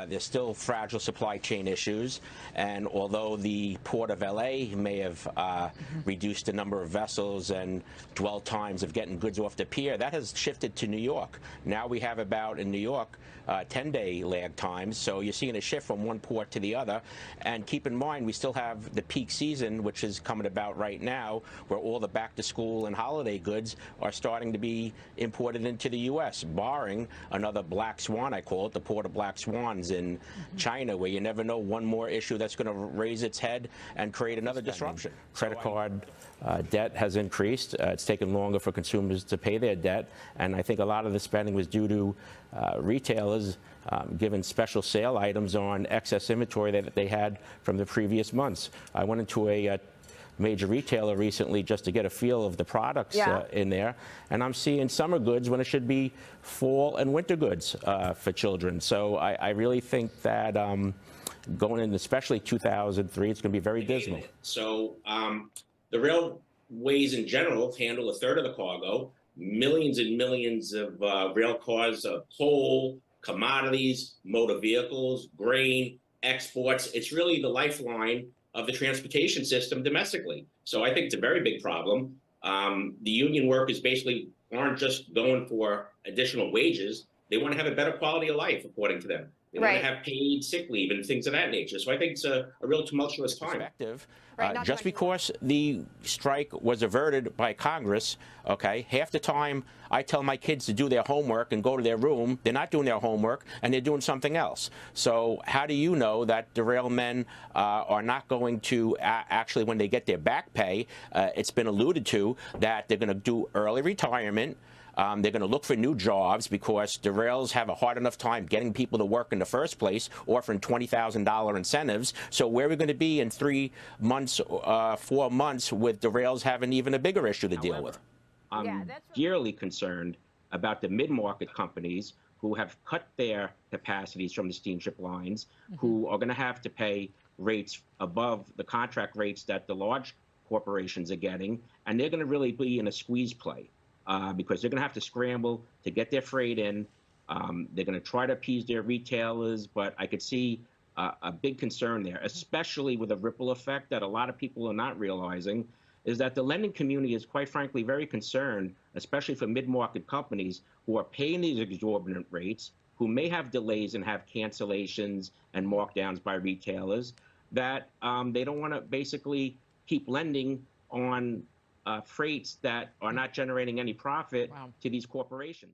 There's still fragile supply chain issues, and although the Port of LA may have reduced the number of vessels and dwell times of getting goods off the pier, that has shifted to New York. Now we have about, in New York, 10-day lag times, so you're seeing a shift from one port to the other. And keep in mind, we still have the peak season, which is coming about right now, where all the back-to-school and holiday goods are starting to be imported into the U.S., barring another black swan, I call it, the Port of Black Swan in China, where you never know, one more issue that's going to raise its head and create another disruption. Credit card debt has increased. It's taken longer for consumers to pay their debt, and I think a lot of the spending was due to retailers given special sale items on excess inventory that they had from the previous months. I went into a major retailer recently just to get a feel of the products in there, and I'm seeing summer goods when it should be fall and winter goods for children. So I really think that going into especially 2003, it's going to be very dismal. So the railways in general handle a third of the cargo, millions and millions of rail cars of coal, commodities, motor vehicles, grain, exports. It's really the lifeline of the transportation system domestically. So I think it's a very big problem. The union workers basically aren't just going for additional wages. They want to have a better quality of life, according to them. They want to have paid sick leave and things of that nature. So I think it's a real tumultuous time. Just because the strike was averted by Congress, okay, half the time I tell my kids to do their homework and go to their room, they're not doing their homework and they're doing something else. So how do you know that the railmen are not going to actually, when they get their back pay, it's been alluded to that they're going to do early retirement. They're going to look for new jobs because the rails have a hard enough time getting people to work in the first place, offering $20,000 incentives. So where are we going to be in 3 months, 4 months, with the rails having even a bigger issue to deal with? I'm dearly concerned about the mid-market companies who have cut their capacities from the steamship lines, who are going to have to pay rates above the contract rates that the large corporations are getting, and they're going to really be in a squeeze play. Because they're going to have to scramble to get their freight in. They're going to try to appease their retailers, but I could see a big concern there, especially with a ripple effect that a lot of people are not realizing, is that the lending community is quite frankly very concerned, especially for mid-market companies who are paying these exorbitant rates, who may have delays and have cancellations and markdowns by retailers, that they don't want to basically keep lending on freights that are not generating any profit to these corporations.